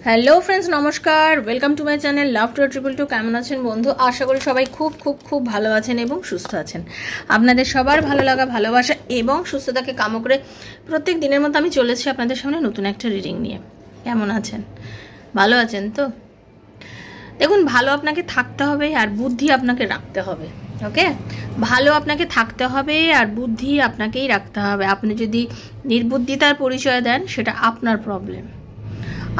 Hello friends, নমস্কার। Welcome to my channel love to triple two. কেমন আছেন বন্ধু? আশা করি সবাই খুব খুব খুব ভালো আছেন এবং সুস্থ আছেন। আপনাদের সবার ভালো লাগা, ভালোবাসা এবং সুস্থতাকে কাম করে প্রত্যেক দিনের মতো আমি চলেছি আপনাদের সামনে নতুন একটা রিডিং নিয়ে। কেমন আছেন? ভালো আছেন তো? দেখুন, ভালো আপনাকে থাকতে হবে আর বুদ্ধি আপনাকে রাখতে হবে। ওকে, ভালো আপনাকে থাকতে হবে আর বুদ্ধি আপনাকেই রাখতে হবে। আপনি যদি নির্বুদ্ধিতার পরিচয় দেন সেটা আপনার প্রবলেম।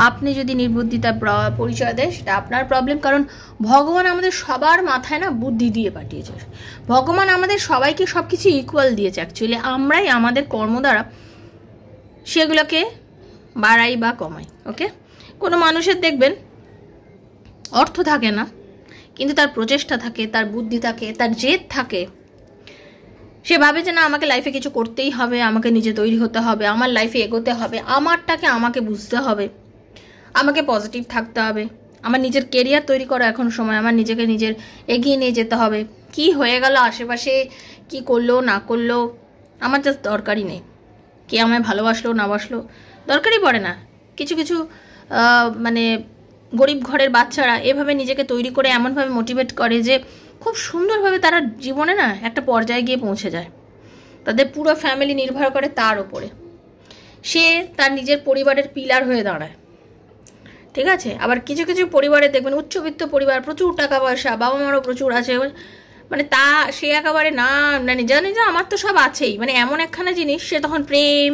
আপনি যদি নির্বুদ্ধিতার পরিচয় দেন সেটা আপনার প্রবলেম। কারণ ভগবান আমাদের সবার মাথায় না বুদ্ধি দিয়ে পাঠিয়েছে। ভগবান আমাদের সবাইকে সব কিছু ইকুয়াল দিয়েছে। অ্যাকচুয়ালি আমরাই আমাদের কর্ম দ্বারা সেগুলোকে বাড়াই বা কমাই। ওকে, কোনো মানুষের দেখবেন অর্থ থাকে না, কিন্তু তার প্রচেষ্টা থাকে, তার বুদ্ধি থাকে, তার জেদ থাকে। সে ভাবে যে না, আমাকে লাইফে কিছু করতেই হবে, আমাকে নিজে তৈরি হতে হবে, আমার লাইফে এগোতে হবে, আমারটাকে আমাকে বুঝতে হবে, আমাকে পজিটিভ থাকতে হবে, আমার নিজের কেরিয়ার তৈরি করা এখন সময়, আমার নিজেকে নিজের এগিয়ে নিয়ে যেতে হবে। কি হয়ে গেল আশেপাশে, কি করলো না করলো, আমার জাস্ট দরকারই নেই। কে আমায় ভালোবাসলো না বাসলো দরকারই পড়ে না। কিছু কিছু মানে গরিব ঘরের বাচ্চারা এভাবে নিজেকে তৈরি করে এমনভাবে মোটিভেট করে যে খুব সুন্দরভাবে তারা জীবনে না একটা পর্যায়ে গিয়ে পৌঁছে যায়। তাদের পুরো ফ্যামিলি নির্ভর করে তার ওপরে। সে তার নিজের পরিবারের পিলার হয়ে দাঁড়ায়। ঠিক আছে? আবার কিছু কিছু পরিবারে দেখবেন উচ্চবিত্ত পরিবার, প্রচুর টাকা পয়সা, বাবা মারও প্রচুর আছে, মানে সে একেবারে না মানে জানে যে আমার তো সব আছেই, মানে এমন একখানা জিনিস, সে তখন প্রেম,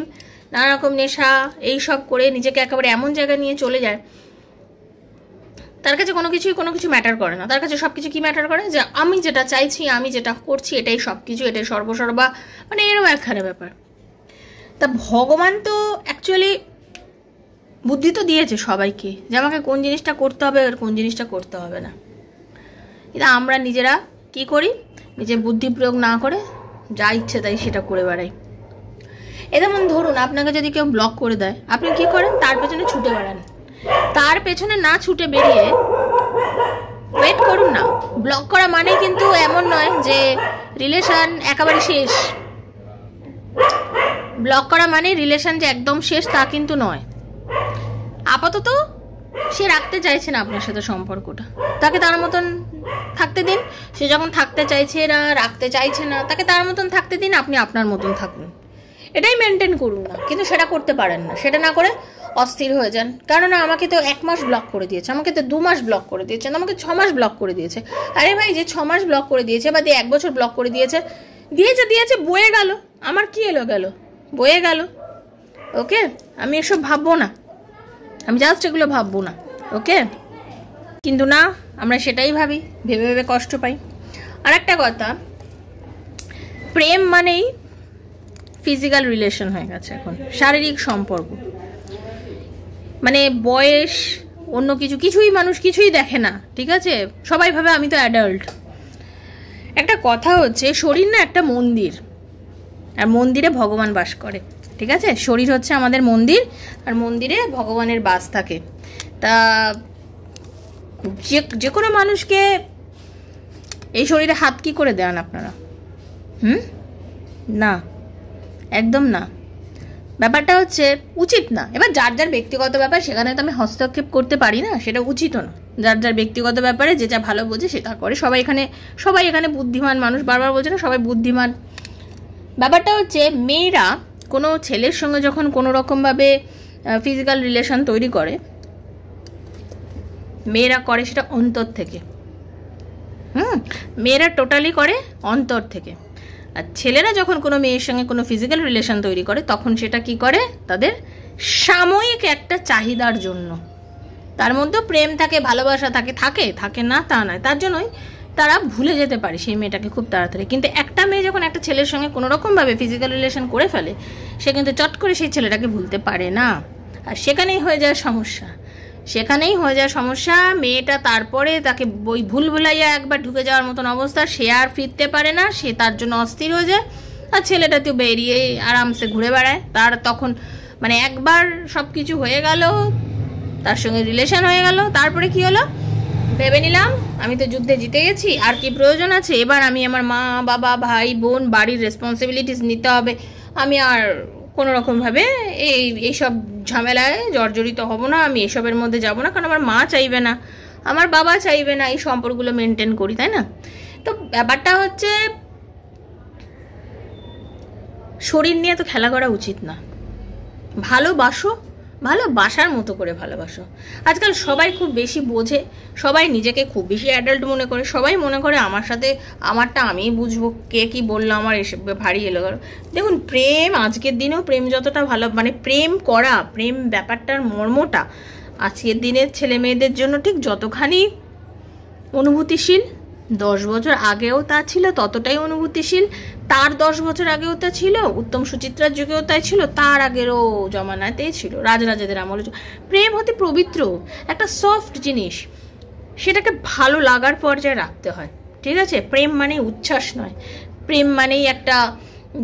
নানা রকম নেশা এইসব করে নিজেকে একেবারে এমন জায়গায় নিয়ে চলে যায়, তার কাছে কোনো কিছু ম্যাটার করে না। তার কাছে সব কিছু কি ম্যাটার করে, যে আমি যেটা চাইছি, আমি যেটা করছি, এটাই সব কিছু, এটাই সর্বসর্বা, মানে এরকম একখানা ব্যাপার। তা ভগবান তো অ্যাকচুয়ালি বুদ্ধি তো দিয়েছে সবাইকে, যে আমাকে কোন জিনিসটা করতে হবে আর কোন জিনিসটা করতে হবে না। এটা আমরা নিজেরা কি করি, নিজের বুদ্ধি প্রয়োগ না করে যা ইচ্ছে তাই সেটা করে বেড়াই। যেমন ধরুন, আপনাকে যদি কেউ ব্লক করে দেয়, আপনি কি করেন? তার পেছনে ছুটে বেড়ান। তার পেছনে না ছুটে বেরিয়ে ওয়েট করুন না। ব্লক করা মানে কিন্তু এমন নয় যে রিলেশন একেবারে শেষ। ব্লক করা মানে রিলেশন যে একদম শেষ তা কিন্তু নয়। আপাতত সে রাখতে চাইছে না আপনার সাথে সম্পর্কটা, তাকে তার মতন থাকতে দিন। সে যখন থাকতে চাইছে না, রাখতে চাইছে না, তাকে তার মতন থাকতে দিন, আপনি আপনার মতন থাকুন। এটাই মেনটেন করুন না। কিন্তু সেটা করতে পারেন না। সেটা না করে অস্থির হয়ে যান, কেননা আমাকে তো 1 মাস ব্লক করে দিয়েছে, আমাকে তো 2 মাস ব্লক করে দিয়েছে, আমাকে 6 মাস ব্লক করে দিয়েছে। আরে ভাই, যে 6 মাস ব্লক করে দিয়েছে বা 1 বছর ব্লক করে দিয়েছে, দিয়েছে বয়ে গেল, আমার কি এলো গেল, বয়ে গেল। ওকে, আমি এসব ভাববো না, আমি জাস্ট এগুলো ভাববো না। ওকে, কিন্তু না, আমরা সেটাই ভাবি, ভেবে ভেবে কষ্ট পাই। আর একটা কথা, প্রেম মানেই ফিজিক্যাল রিলেশন হয়ে গেছে এখন, শারীরিক সম্পর্ক। মানে বয়স অন্য কিছুই মানুষ কিছুই দেখে না। ঠিক আছে, সবাই ভাবে আমি তো অ্যাডাল্ট। একটা কথা হচ্ছে, শরীর না একটা মন্দির, আর মন্দিরে ভগবান বাস করে। ঠিক আছে, শরীর হচ্ছে আমাদের মন্দির, আর মন্দিরে ভগবানের বাস থাকে। তা যে কোনো মানুষকে এই শরীরে হাত কি করে দেন আপনারা? না, একদম না। ব্যাপারটা হচ্ছে উচিত না। এবার যার যার ব্যক্তিগত ব্যাপার, সেখানে তো আমি হস্তক্ষেপ করতে পারি না, সেটা উচিতও না। যার যার ব্যক্তিগত ব্যাপারে যে যা ভালো বোঝে সেটা করে। সবাই এখানে বুদ্ধিমান মানুষ, বারবার বলছে না সবাই বুদ্ধিমান। ব্যাপারটা হচ্ছে, মেয়েরা কোনো ছেলের সঙ্গে যখন কোনো রকমভাবে ফিজিক্যাল রিলেশন তৈরি করে, মেয়েরা করে সেটা অন্তর থেকে। মেয়েরা টোটালি করে অন্তর থেকে। আর ছেলেরা যখন কোনো মেয়ের সঙ্গে কোনো ফিজিক্যাল রিলেশন তৈরি করে, তখন সেটা কি করে, তাদের সাময়িক একটা চাহিদার জন্য। তার মধ্যে প্রেম থাকে, ভালোবাসা থাকে না তা নয়, তার জন্যই তারা ভুলে যেতে পারে সেই মেয়েটাকে খুব তাড়াতাড়ি। কিন্তু একটা মেয়ে যখন একটা ছেলের সঙ্গে কোনো রকমভাবে ফিজিক্যাল রিলেশন করে ফেলে, সে কিন্তু চট করে সেই ছেলেটাকে ভুলতে পারে না। আর সেখানেই হয়ে যায় সমস্যা। মেয়েটা তারপরে তাকে ওই ভুল ভুলাইয়া একবার ঢুকে যাওয়ার মতন অবস্থা, সে আর ফিরতে পারে না, সে তার জন্য অস্থির হয়ে যায়। আর ছেলেটা তো বেরিয়ে আরামসে ঘুরে বেড়ায়। তার তখন মানে একবার সব কিছু হয়ে গেল, তার সঙ্গে রিলেশন হয়ে গেল, তারপরে কি হলো, ভেবে নিলাম আমি তো যুদ্ধে জিতে গেছি, আর কি প্রয়োজন আছে, এবার আমি আমার মা বাবা ভাই বোন বাড়ির রেসপন্সিবিলিটিস নিতে হবে, আমি আর কোনো রকমভাবে এইসব ঝামেলায় জর্জরিত হব না, আমি এসবের মধ্যে যাব না, কারণ আমার মা চাইবে না, আমার বাবা চাইবে না এই সম্পর্কগুলো মেনটেন করি, তাই না? তো ব্যাপারটা হচ্ছে শরীর নিয়ে তো খেলা করা উচিত না। ভালোবাসো, ভালোবাসার মতো করে ভালোবাসো। আজকাল সবাই খুব বেশি বোঝে, সবাই নিজেকে খুব বেশি অ্যাডাল্ট মনে করে, সবাই মনে করে আমার সাথে আমারটা আমিই বুঝবো, কে কি বললো আমার এসব ভারী এলো গেল। দেখুন, প্রেম আজকের দিনেও প্রেম যতটা ভালো, মানে প্রেম করা, প্রেম ব্যাপারটার মর্মটা আজকের দিনের ছেলে মেয়েদের জন্য ঠিক যতখানি অনুভূতিশীল, 10 বছর আগেও তা ছিল ততটাই অনুভূতিশীল, তার 10 বছর আগেও তা ছিল, উত্তম সুচিত্রার যুগেও তাই ছিল, তার আগেরও জমানাতেই ছিল, রাজরাজাদের আমলে। প্রেম হতে পবিত্র একটা সফট জিনিস, সেটাকে ভালো লাগার পর্যায়ে রাখতে হয়, ঠিক আছে? প্রেম মানেই উচ্ছ্বাস নয়, প্রেম মানেই একটা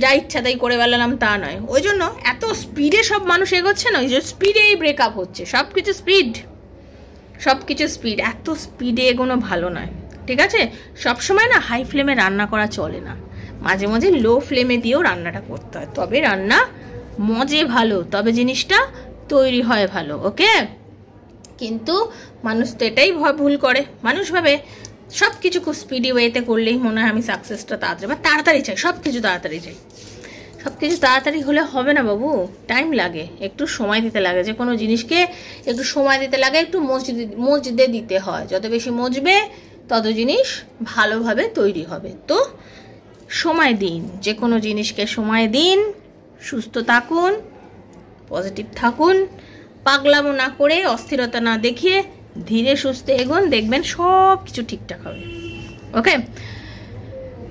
যা ইচ্ছা তাই করে বেড়ালাম তা নয়। ওই জন্য এত স্পিডে সব মানুষ এগোচ্ছে না, ওই যে স্পিডেই ব্রেকআপ হচ্ছে, সব কিছু স্পিড, এত স্পিডে এগোনো ভালো নয়, ঠিক আছে? সবসময় না হাই ফ্লেমে রান্না করা চলে না, মাঝে মাঝে লো ফ্লেমে দিয়েও রান্নাটা করতে হয়, তবে রান্না মজে ভালো, তবে জিনিসটা তৈরি হয় ভালো, ওকে? কিন্তু মানুষ তো এটাই ভুল করে, মানুষ ভাবে সব কিছু খুব স্পিডি ওয়েতে করলেই মনে হয় আমি সাকসেসটা তাড়াতাড়ি চাই, সব কিছু তাড়াতাড়ি চাই। সব কিছু তাড়াতাড়ি হলে হবে না বাবু, টাইম লাগে, একটু সময় দিতে লাগে, যে কোনো জিনিসকে একটু সময় দিতে লাগে, একটু মজদে দিতে হয়, যত বেশি মজবে তত জিনিস ভালোভাবে তৈরি হবে। তো সময় দিন, যে কোনো জিনিসকে সময় দিন, সুস্থ থাকুন, পজিটিভ থাকুন, পাগলামো না করে, অস্থিরতা না দেখিয়ে ধীরে সুস্থে এগোন, দেখবেন সব কিছু ঠিকঠাক হবে, ওকে?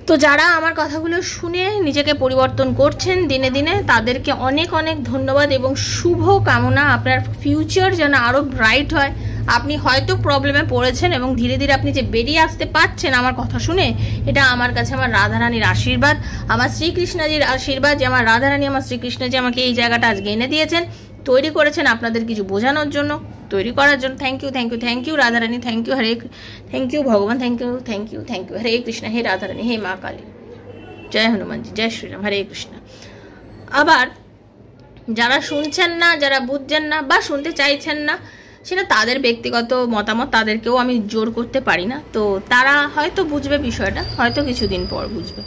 তো যারা আমার কথাগুলো শুনে নিজেকে পরিবর্তন করছেন দিনে দিনে, তাদেরকে অনেক অনেক ধন্যবাদ এবং শুভ কামনা। আপনার ফিউচার যেন আরও ব্রাইট হয়। আপনি হয়তো প্রবলেমে পড়েছেন এবং ধীরে ধীরে আপনি যে বেরিয়ে আসতে পারছেন আমার কথা শুনে, এটা আমার কাছে আমার রাধারানীর আশীর্বাদ, আমার শ্রীকৃষ্ণজির আশীর্বাদ, যে আমার রাধারানী আমার শ্রীকৃষ্ণজি আমাকে এই জায়গাটা আজকে এনে দিয়েছেন, তৈরি করেছেন আপনাদের কিছু বোঝানোর জন্য, তৈরি করার জন্য। Thank you Radharani, thank you ভগবান, থ্যাংক ইউ হরে কৃষ্ণ, হে রাধারানী, হে মা কালী, জয় হনুমানজি, জয় শ্রীরাম, হরে কৃষ্ণ। আবার যারা শুনছেন না, যারা বুঝছেন না বা শুনতে চাইছেন না, সেটা তাদের ব্যক্তিগত মতামত, তাদেরকেও আমি জোর করতে পারি না। তো তারা হয়তো বুঝবে বিষয়টা, হয়তো কিছুদিন পর বুঝবে।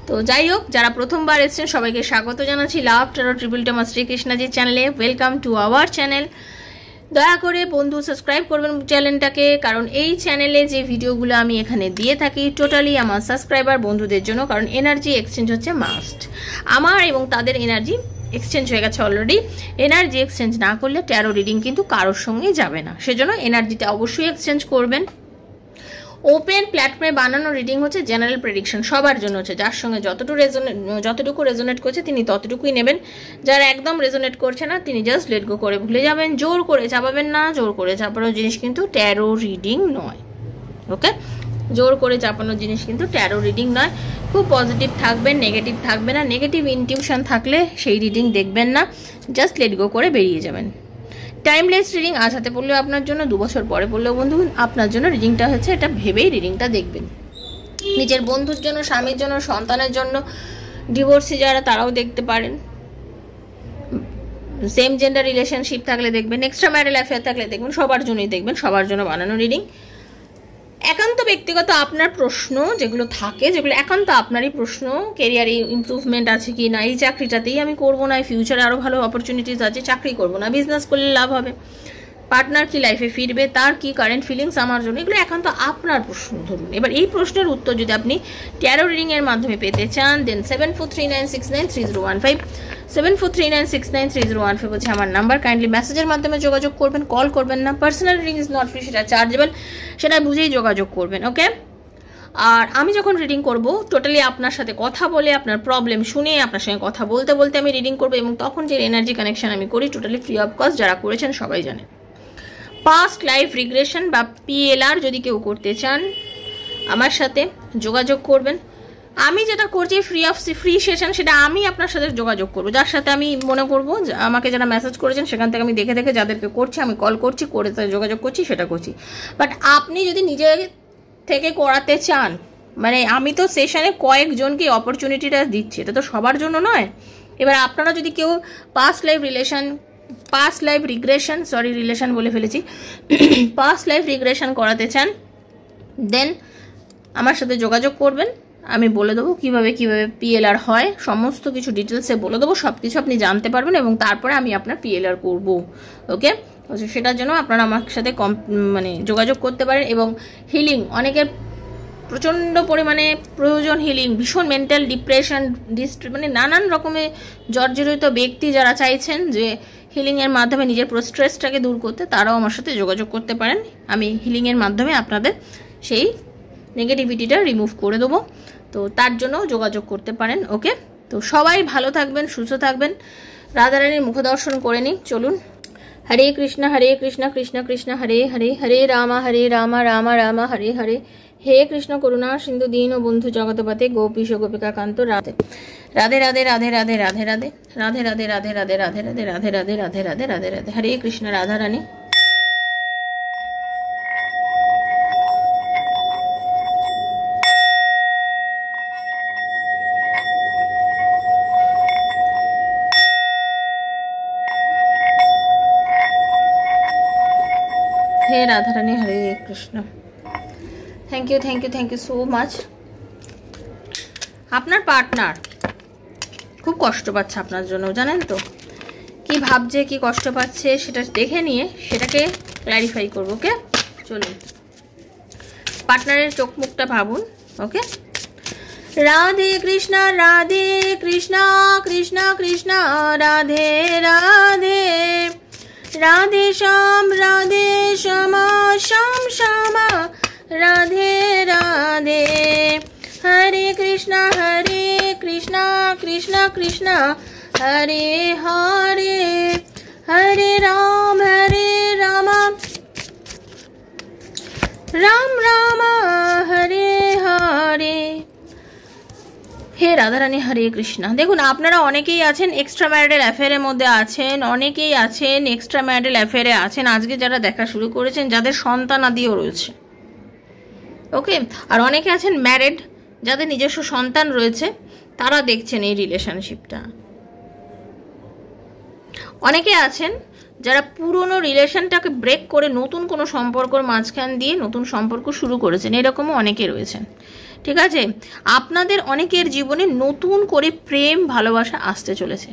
তো যাই হোক, যারা প্রথমবার এসেছেন সবাইকে স্বাগত জানাচ্ছি লাভ টেরো ট্রিপল টেমা শ্রীকৃষ্ণজির চ্যানেলে। Welcome to our channel. দয়া করে বন্ধু সাবস্ক্রাইব করবেন চ্যানেলটাকে, কারণ এই চ্যানেলে যে ভিডিওগুলো আমি এখানে দিয়ে থাকি টোটালি আমার সাবস্ক্রাইবার বন্ধুদের জন্য, কারণ এনার্জি এক্সচেঞ্জ হচ্ছে মাস্ট। আমার এবং তাদের এনার্জি এক্সচেঞ্জ হয়ে গেছে অলরেডি। এনার্জি এক্সচেঞ্জ না করলে ট্যারো রিডিং কিন্তু কারোর সঙ্গেই যাবে না, সেজন্য এনার্জিটা অবশ্যই এক্সচেঞ্জ করবেন। ওপেন প্ল্যাটফর্মে বানানো রিডিং হচ্ছে জেনারেল প্রেডিকশন, সবার জন্য হচ্ছে, যার সঙ্গে যতটুকু রেজোনেট করছে তিনি ততটুকুই নেবেন, যারা একদম রেজোনেট করছে না তিনি জাস্ট লেট গো করে ভুলে যাবেন। জোর করে চাপাবেন না, জোর করে চাপানোর জিনিস কিন্তু ট্যারো রিডিং নয়, ওকে? জোর করে চাপানোর জিনিস কিন্তু ট্যারো রিডিং নয়। খুব পজিটিভ থাকবেন, নেগেটিভ থাকবে না। নেগেটিভ ইনটিউশন থাকলে সেই রিডিং দেখবেন না, জাস্ট লেট গো করে বেরিয়ে যাবেন। টাইমলেস রিডিং আজ হাতে পড়লেও আপনার জন্য, 2 বছর পরে পড়লেও বন্ধু আপনার জন্য রিডিংটা হচ্ছে, এটা ভেবেই রিডিংটা দেখবেন। নিজের বন্ধুর জন্য, স্বামীর জন্য, সন্তানের জন্য, ডিভোর্সি যারা তারাও দেখতে পারেন, সেম জেন্ডার রিলেশনশিপ থাকলে দেখবেন, এক্সট্রা ম্যারিটাল অ্যাফেয়ার থাকলে দেখবেন, সবার জন্যই দেখবেন, সবার জন্য বানানো রিডিং। একান্ত ব্যক্তিগত আপনার প্রশ্ন যেগুলো থাকে, যেগুলো একান্ত আপনারই প্রশ্ন, কেরিয়ারে ইমপ্রুভমেন্ট আছে কি না, এই চাকরিটাতেই আমি করবো না, ফিউচারে আরও ভালো অপরচুনিটিস আছে, চাকরি করবো না, বিজনেস করলে লাভ হবে, পার্টনার কি লাইফে ফিরবে, তার কি কারেন্ট ফিলিংস আমার জন্য, এগুলো একান্ত আপনার প্রশ্ন। ধরুন এবার এই প্রশ্নের উত্তর যদি আপনি ট্যারো রিডিংয়ের মাধ্যমে পেতে চান, দেন 7439693015 7439693015 হচ্ছে আমার নাম্বার। কাইন্ডলি মেসেজের মাধ্যমে যোগাযোগ করবেন, কল করবেন না। Personal reading is not free, সেটা চার্জেবল, সেটা বুঝেই যোগাযোগ করবেন, ওকে? আর আমি যখন রিডিং করব টোটালি আপনার সাথে কথা বলে, আপনার প্রবলেম শুনে, আপনার সঙ্গে কথা বলতে বলতে আমি রিডিং করবো, এবং তখন যে এনার্জি কানেকশন আমি করি টোটালি ফ্রি অফ কস্ট, যারা করেছেন সবাই জানে। পাস্ট লাইফ রিগ্রেশন বা পিএলআর যদি কেউ করতে চান আমার সাথে যোগাযোগ করবেন। আমি যেটা করছি ফ্রি সেশন, সেটা আমি আপনার সাথে যোগাযোগ করবো, যার সাথে আমি মনে করবো আমাকে যারা মেসেজ করেছেন সেখান থেকে আমি দেখে দেখে যাদেরকে করছি আমি কল করছি, করে তাদের যোগাযোগ করছি, সেটা করছি। বাট আপনি যদি নিজে থেকে করাতে চান, মানে আমি তো সেশনে কয়েকজনকে অপরচুনিটিটা দিচ্ছি, এটা তো সবার জন্য নয়, এবার আপনারা যদি কেউ পাস্ট লাইফ রিগ্রেশন বলে ফেলেছি, পাস্ট লাইফ রিগ্রেশন করাতে চান, দেন আমার সাথে যোগাযোগ করবেন। আমি বলে দেবো কিভাবে পিএলআর হয়, সমস্ত কিছু ডিটেলসে বলে দেবো, সব কিছু আপনি জানতে পারবেন এবং তারপরে আমি আপনার পিএলআর করব। ওকে, সেটার জন্য আপনারা আমার সাথে যোগাযোগ করতে পারেন। এবং হিলিং, অনেকের প্রচণ্ড পরিমাণে প্রয়োজন হিলিং, ভীষণ মেন্টাল ডিপ্রেশন, নানান রকমের জর্জরিত ব্যক্তি যারা চাইছেন যে হিলিংয়ের মাধ্যমে নিজের পুরো স্ট্রেসটাকে দূর করতে, তারাও আমার সাথে যোগাযোগ করতে পারেন। আমি হিলিংয়ের মাধ্যমে আপনাদের সেই নেগেটিভিটিটা রিমুভ করে দেবো, তো তার জন্য যোগাযোগ করতে পারেন। ওকে, তো সবাই ভালো থাকবেন, সুস্থ থাকবেন। রাধারানীর মুখদর্শন করে নিই, চলুন। হরে কৃষ্ণ কৃষ্ণ কৃষ্ণ হরে হরে, হরে রাম রাম রাম হরে হরে, হে কৃষ্ণ করুণা সিন্ধু দীন বন্ধু জগৎপতে গোপীশ গোপিকা কান্ত রাধে রাধে রাধে রাধে রাধে রাধে রাধে রাধে রাধে রাধে রাধে রাধে রাধে রাধে রাধে রাধে রাধে রাধে রাধে। হরে কৃষ্ণ। রাধারানী। হে Radharani, Hare Krishna. Thank you so much. আপনার পার্টনার খুব কষ্ট পাচ্ছে আপনার জন্য, জানেন তো কি ভাবছে, কি কষ্ট পাচ্ছে, সেটা দেখে নিয়ে সেটাকে ক্ল্যারিফাই করবো। ওকে, চলুন পার্টনারের চোখ মুখটা ভাবুন। ওকে, রাধে কৃষ্ণ কৃষ্ণ কৃষ্ণ রাধে রাধে, রাধে শ্যাম শ্যাম শ্যাম রাধে রাধে, হরে কৃষ্ণ কৃষ্ণ কৃষ্ণ হরে হরে, হরে রাম রাম রাম হরে হরে। হে রাধারানী, হরে কৃষ্ণ। দেখুন, আপনারা অনেকেই আছেন এক্সট্রা ম্যারিটাল অ্যাফেয়ারের মধ্যে আছেন, অনেকেই আছেন এক্সট্রা ম্যারিটাল অ্যাফেয়ারে আছেন আজকে যারা দেখা শুরু করেছেন, যাদের সন্তান আদিও রয়েছে। ওকে, আর অনেকে আছেন ম্যারিড, যাদের নিজস্ব সন্তান রয়েছে, তারা দেখছেন এই রিলেশনশিপটা। অনেকে আছেন যারা পুরনো রিলেশনটাকে ব্রেক করে নতুন কোনো সম্পর্কর মাঝখান দিয়ে নতুন সম্পর্ক শুরু করেছেন, এরকমও অনেকে রয়েছেন। ঠিক আছে, আপনাদের অনেকের জীবনে নতুন করে প্রেম ভালোবাসা আসতে চলেছে।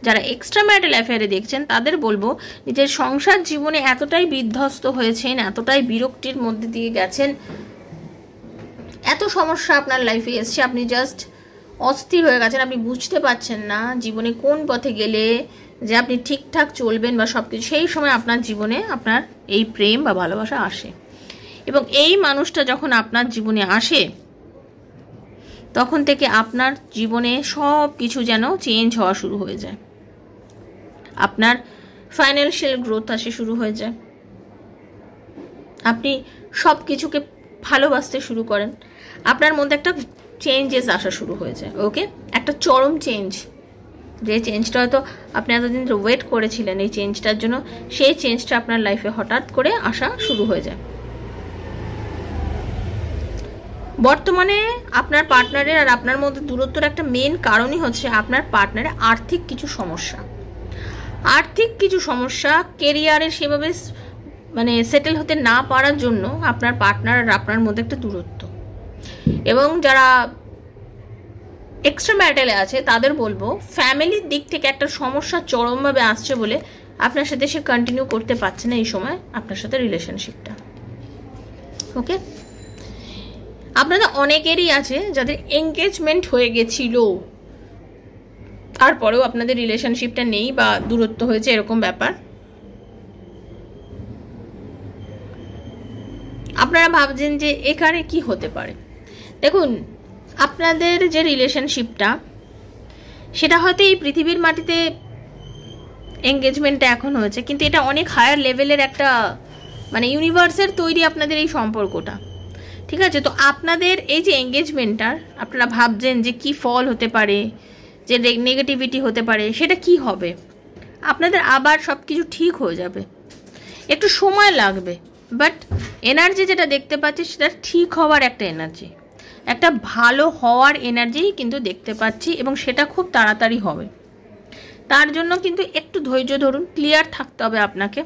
যারা এক্সট্রা ম্যারিটাল অ্যাফেয়ারে দেখছেন তাদের বলবো, নিজের সংসার জীবনে এতটাই বিধ্বস্ত হয়েছেন, এতটাই বিরক্তির মধ্যে দিয়ে গেছেন, এত সমস্যা আপনার লাইফে এসছে, আপনি জাস্ট অস্থির হয়ে গেছেন, আপনি বুঝতে পারছেন না জীবনে কোন পথে গেলে যে আপনি ঠিকঠাক চলবেন বা সব কিছু। সেই সময় আপনার জীবনে আপনার এই প্রেম বা ভালোবাসা আসে, এবং এই মানুষটা যখন আপনার জীবনে আসে তখন থেকে আপনার জীবনে সব কিছু যেন চেঞ্জ হওয়া শুরু হয়ে যায়। আপনার ফাইন্যান্সিয়াল গ্রোথ আসে শুরু হয়ে যায়, আপনি সব কিছুকে ভালোবাসতে শুরু করেন, আপনার মধ্যে একটা চেঞ্জেস আসা শুরু হয়ে যায়। ওকে, একটা চরম চেঞ্জ, যে চেঞ্জটা হয়তো আপনি এতদিন ওয়েট করেছিলেন এই চেঞ্জটার জন্য, সেই চেঞ্জটা আপনার লাইফে হঠাৎ করে আসা শুরু হয়ে যায়। বর্তমানে আপনার পার্টনারের আর আপনার মধ্যে দূরত্বের একটা মেন কারণই হচ্ছে আপনার পার্টনারের আর্থিক কিছু সমস্যা, কেরিয়ারে সেভাবে সেটেল হতে না পারার জন্য আপনার পার্টনার আর আপনার মধ্যে একটা দূরত্ব। এবং যারা এক্সট্রা ম্যারিটালে আছে তাদের বলবো, ফ্যামিলির দিক থেকে একটা সমস্যা চরমভাবে আসছে বলে আপনার সাথে সে কন্টিনিউ করতে পারছে না এই সময় আপনার সাথে রিলেশনশিপটা। ওকে, আপনাদের অনেকেরই আছে যাদের এঙ্গেজমেন্ট হয়ে গেছিল, তারপরেও আপনাদের রিলেশনশিপটা নেই বা দূরত্ব হয়েছে, এরকম ব্যাপার। আপনারা ভাবছেন যে এখানে কি হতে পারে। দেখুন, আপনাদের যে রিলেশনশিপটা সেটা হয়তো এই পৃথিবীর মাটিতে এঙ্গেজমেন্টটা এখন হয়েছে, কিন্তু এটা অনেক হায়ার লেভেলের একটা ইউনিভার্সের তৈরি আপনাদের এই সম্পর্কটা। ঠিক আছে, তো আপনাদের এই যে এঙ্গেজমেন্টটার আপনারা ভাবছেন যে কি ফল হতে পারে, যে নেগেটিভিটি হতে পারে, সেটা কি হবে। আপনাদের আবার সব কিছু ঠিক হয়ে যাবে, একটু সময় লাগবে, বাট এনার্জি যেটা দেখতে পাচ্ছি সেটা ঠিক হওয়ার একটা এনার্জি, একটা ভালো হওয়ার এনার্জি কিন্তু দেখতে পাচ্ছি, এবং সেটা খুব তাড়াতাড়ি হবে। তার জন্য কিন্তু একটু ধৈর্য ধরুন, ক্লিয়ার থাকতে হবে আপনাকে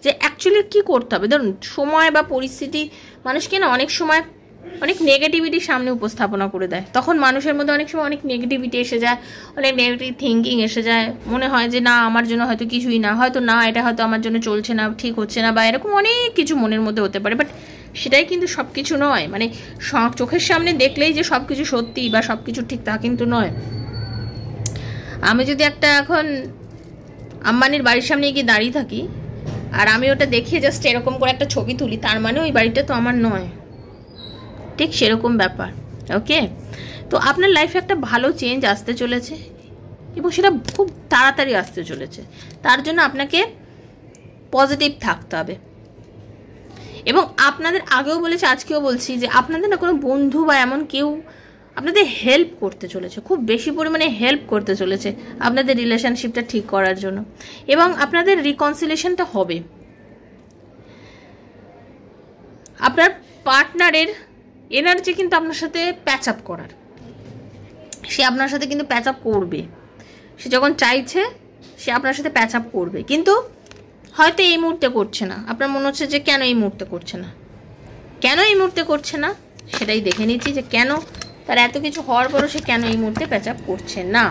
যে অ্যাকচুয়ালি কী করতে হবে। ধরুন সময় বা পরিস্থিতি মানুষকে না অনেক সময় অনেক নেগেটিভিটি সামনে উপস্থাপনা করে দেয়, তখন মানুষের মধ্যে অনেক সময় অনেক নেগেটিভিটি এসে যায়, অনেক নেগেটিভ থিঙ্কিং এসে যায়, মনে হয় যে না আমার জন্য হয়তো কিছুই না, হয়তো না এটা হয়তো আমার জন্য চলছে না, ঠিক হচ্ছে না, বা এরকম অনেক কিছু মনের মধ্যে হতে পারে। বাট সেটাই কিন্তু সব কিছু নয়, মানে চোখের সামনে দেখলেই যে সব কিছু সত্যি বা সব কিছু ঠিক তা কিন্তু নয়। আমি যদি একটা এখন আম্বানির বাড়ির সামনে গিয়ে দাঁড়িয়ে থাকি আর আমি ওটা দেখিয়ে জাস্ট এরকম করে একটা ছবি তুলি, তার মানে ওই বাড়িটা তো আমার নয়, ঠিক সেরকম ব্যাপার। ওকে, তো আপনার লাইফে একটা ভালো চেঞ্জ আসতে চলেছে এবং সেটা খুব তাড়াতাড়ি আসতে চলেছে। তার জন্য আপনাকে পজিটিভ থাকতে হবে। এবং আপনাদের আগেও বলেছি, আজকেও বলছি যে আপনাদের না কোনো বন্ধু বা এমন কেউ আপনাদের হেল্প করতে চলেছে, খুব বেশি পরিমাণে হেল্প করতে চলেছে আপনাদের রিলেশনশিপটা ঠিক করার জন্য, এবং আপনাদের রিকনসিলেশনটা হবে। আপনার পার্টনারের এনার্জি কিন্তু আপনার সাথে প্যাচ আপ করার, সে আপনার সাথে কিন্তু প্যাচ আপ করবে, সে যখন চাইছে সে আপনার সাথে প্যাচ আপ করবে, কিন্তু হয়তো এই মুহূর্তে করছে না। আপনার মনে হচ্ছে যে কেন এই মুহূর্তে করছে না, কেন এই মুহূর্তে করছে না সেটাই দেখে নিচ্ছি, যে কেন তার এত কিছু হওয়ার পরও সে কেন এই মুহূর্তে প্যাচ আপ করছে না।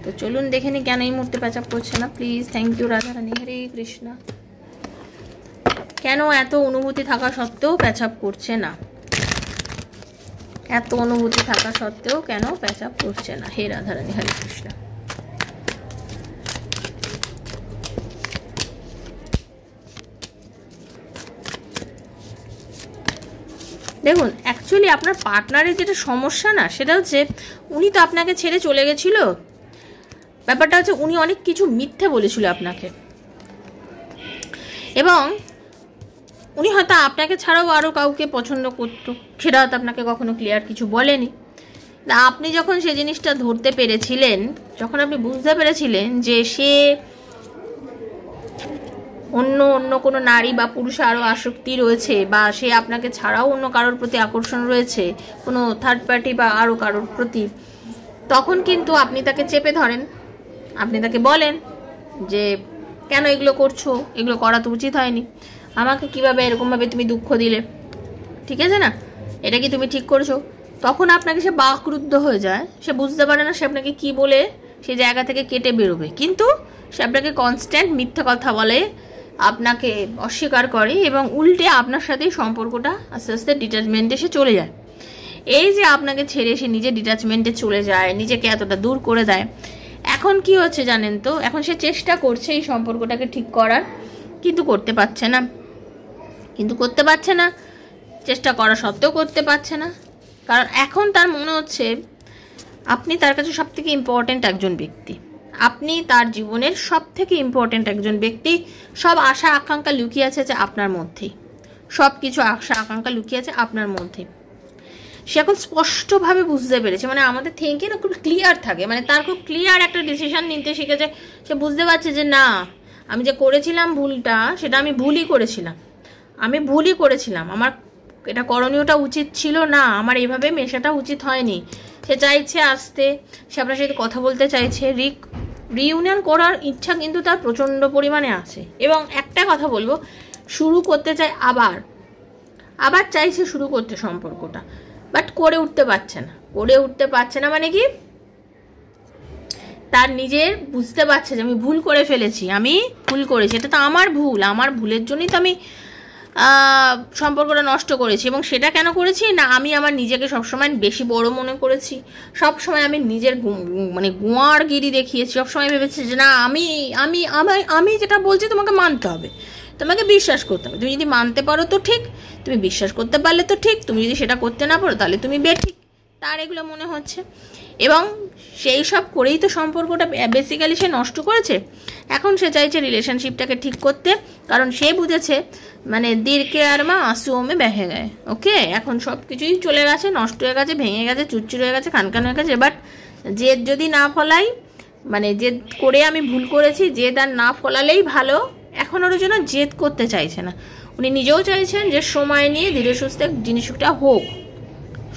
তো চলুন দেখে নিই কেন এই মুহূর্তে প্যাচ আপ করছে না। Please, thank you Radharani, Hare Krishna. কেন এত অনুভূতি থাকা সত্ত্বেও প্যাচ আপ করছে না, এত অনুভূতি থাকা সত্ত্বেও কেন প্যাচ আপ করছে না, হে রাধারানী, হরে কৃষ্ণ। দেখুন, অ্যাকচুয়ালি আপনার পার্টনারের যেটা সমস্যা না, সেটা হচ্ছে উনি তো আপনাকে ছেড়ে চলে গেছিল। ব্যাপারটা হচ্ছে উনি অনেক কিছু মিথ্যে বলেছিল আপনাকে, এবং উনি হয়তো আপনাকে ছাড়াও আরও কাউকে পছন্দ করতো, সেটা হয়তো আপনাকে কখনো ক্লিয়ার কিছু বলেনি। আপনি যখন সে জিনিসটা ধরতে পেরেছিলেন, যখন আপনি বুঝতে পেরেছিলেন যে সে অন্য কোনো নারী বা পুরুষে আরও আসক্তি রয়েছে, বা সে আপনাকে ছাড়াও অন্য কারোর প্রতি আকর্ষণ রয়েছে, কোনো থার্ড পার্টি বা আরও কারোর প্রতি, তখন কিন্তু আপনি তাকে চেপে ধরেন, আপনি তাকে বলেন যে কেন এগুলো করছো, এগুলো করা তো উচিত হয়নি, আমাকে কীভাবে এরকমভাবে তুমি দুঃখ দিলে, ঠিক আছে না, এটা কি তুমি ঠিক করছো। তখন আপনাকে সে বাকরুদ্ধ হয়ে যায়, সে বুঝতে পারে না সে আপনাকে কি বলে সেই জায়গা থেকে কেটে বেরোবে, কিন্তু সে আপনাকে কনস্ট্যান্ট মিথ্যে কথা বলে, আপনাকে অস্বীকার করে, এবং উল্টে আপনার সাথেই সম্পর্কটা আস্তে আস্তে ডিটাচমেন্টে সে চলে যায়। এই যে আপনাকে ছেড়ে সে নিজে ডিটাচমেন্টে চলে যায়, নিজেকে এতটা দূর করে দেয়, এখন কি হচ্ছে জানেন তো, এখন সে চেষ্টা করছে এই সম্পর্কটাকে ঠিক করার, কিন্তু করতে পারছে না, চেষ্টা করা সত্ত্বেও করতে পারছে না, কারণ এখন তার মনে হচ্ছে আপনি তার কাছে সব থেকে ইম্পর্টেন্ট একজন ব্যক্তি, আপনি তার জীবনের সব থেকে ইম্পর্টেন্ট একজন ব্যক্তি। সব আশা আকাঙ্ক্ষা লুকিয়ে আছে যে আপনার মধ্যেই, সব কিছু আশা আকাঙ্ক্ষা লুকিয়ে আছে আপনার মধ্যে। সে এখন স্পষ্টভাবে বুঝতে পেরেছে, মানে আমাদের থিঙ্কিং না খুব ক্লিয়ার থাকে, মানে তার খুব ক্লিয়ার একটা ডিসিশন নিতে শিখেছে। সে বুঝতে পারছে যে না, আমি যে করেছিলাম ভুলটা, সেটা আমি ভুলই করেছিলাম, আমার এটা করণীয়টা উচিত ছিল না, আমার এইভাবে মেশাটা উচিত হয়নি। সে চাইছে আসতে, সে আপনার সাথে কথা বলতে চাইছে, রিইউনিয়ন করার ইচ্ছা কিন্তু তার প্রচণ্ড পরিমাণে আছে। এবং একটা কথা বলবো, শুরু করতে চায়, আবার চাইছে শুরু করতে সম্পর্কটা, বাট করে উঠতে পারছে না, মানে কি তার নিজের বুঝতে পারছে যে আমি ভুল করে ফেলেছি, এটা তো আমার ভুলের জন্যই তো আমি সম্পর্কটা নষ্ট করেছি। এবং সেটা কেন করেছি না, আমি আমার নিজেকে সবসময় বেশি বড় মনে করেছি, সবসময় আমি নিজের মানে গোয়ারগিরি দেখিয়েছি, সবসময় ভেবেছি যে না আমি যেটা বলছি তোমাকে মানতে হবে, তোমাকে বিশ্বাস করতে হবে, তুমি যদি মানতে পারো তো ঠিক, তুমি বিশ্বাস করতে পারলে তো ঠিক, তুমি যদি সেটা করতে না পারো তাহলে তুমি বেঠিক, তার এগুলো মনে হচ্ছে। এবং সেই সব করেই তো সম্পর্কটা বেসিক্যালি সে নষ্ট করেছে। এখন সে চাইছে রিলেশনশিপটাকে ঠিক করতে, কারণ সে বুঝেছে মানে দিল কে আরমা আঁসুও মে বেহে গায়ে। ওকে, এখন সব কিছুই চলে গেছে, নষ্ট হয়ে গেছে, ভেঙে গেছে, চুরচুর হয়ে গেছে, খানখান হয়ে গেছে। বাট জেদ যদি না ফলাই, মানে জেদ করে আমি ভুল করেছি, জেদ আর না ফলালেই ভালো। এখন ওর জন্য জেদ করতে চাইছে না, উনি নিজেও চাইছেন যে সময় নিয়ে ধীরে সুস্থে জিনিসটা হোক,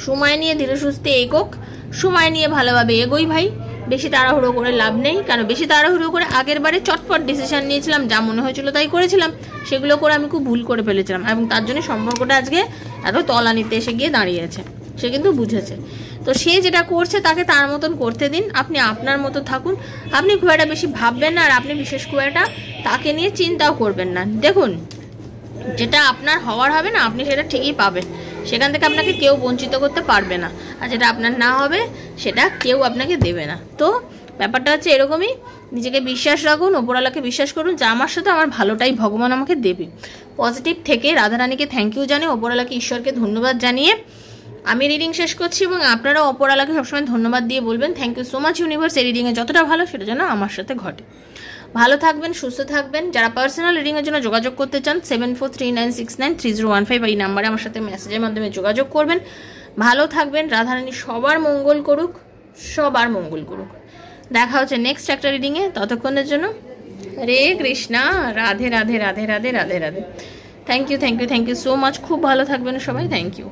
সময় নিয়ে ধীরে সুস্থে এগোক, সময় নিয়ে ভালোভাবে এগোই ভাই, বেশি তাড়াহুড়ো করে লাভ নেই, কারণ বেশি তাড়াহুড়ো করে আগের বারে চটপট ডিসিশন নিয়েছিলাম, যা মনে হয়েছিল তাই করেছিলাম, সেগুলো করে আমি খুব ভুল করে ফেলেছিলাম এবং তার জন্য সম্পর্কটা আজকে এত তলানিতে এসে গিয়ে দাঁড়িয়েছে। সে কিন্তু বুঝেছে। তো সে যেটা করছে তাকে তার মতন করতে দিন, আপনি আপনার মতো থাকুন, আপনি খুব একটা বেশি ভাববেন না, আর আপনি বিশেষ খুব একটা তাকে নিয়ে চিন্তাও করবেন না। দেখুন, যেটা আপনার হওয়ার হবে না, আপনি সেটা ঠিকই পাবেন, সেখান থেকে আপনাকে কেউ বঞ্চিত করতে পারবে না, আর যেটা আপনার না হবে সেটা কেউ আপনাকে দেবে না। তো ব্যাপারটা হচ্ছে এরকমই, নিজেকে বিশ্বাস রাখুন, ওপরওয়ালাকে বিশ্বাস করুন যে আমার সাথে আমার ভালোটাই ভগবান আমাকে দেবে। পজিটিভ থেকে রাধারানীকে থ্যাংক ইউ জানিয়ে, ওপরওয়ালাকে ঈশ্বরকে ধন্যবাদ জানিয়ে আমি রিডিং শেষ করছি, এবং আপনারাও ওপরওয়ালাকে সবসময় ধন্যবাদ দিয়ে বলবেন thank you so much universe, এই রিডিংয়ে যতটা ভালো সেটা যেন আমার সাথে ঘটে। ভালো থাকবেন, সুস্থ থাকবেন। যারা পার্সোনাল রিডিংয়ের জন্য যোগাযোগ করতে চান 7439693015 এই নাম্বারে আমার সাথে মেসেজের মাধ্যমে যোগাযোগ করবেন। ভালো থাকবেন, রাধারানী সবার মঙ্গল করুক, সবার মঙ্গল করুক। দেখা হচ্ছে নেক্সট একটা রিডিংয়ে, ততক্ষণের জন্য Hare Krishna, Radhe Radhe Radhe Radhe Radhe Radhe. Thank you so much, খুব ভালো থাকবেন সবাই, থ্যাংক ইউ।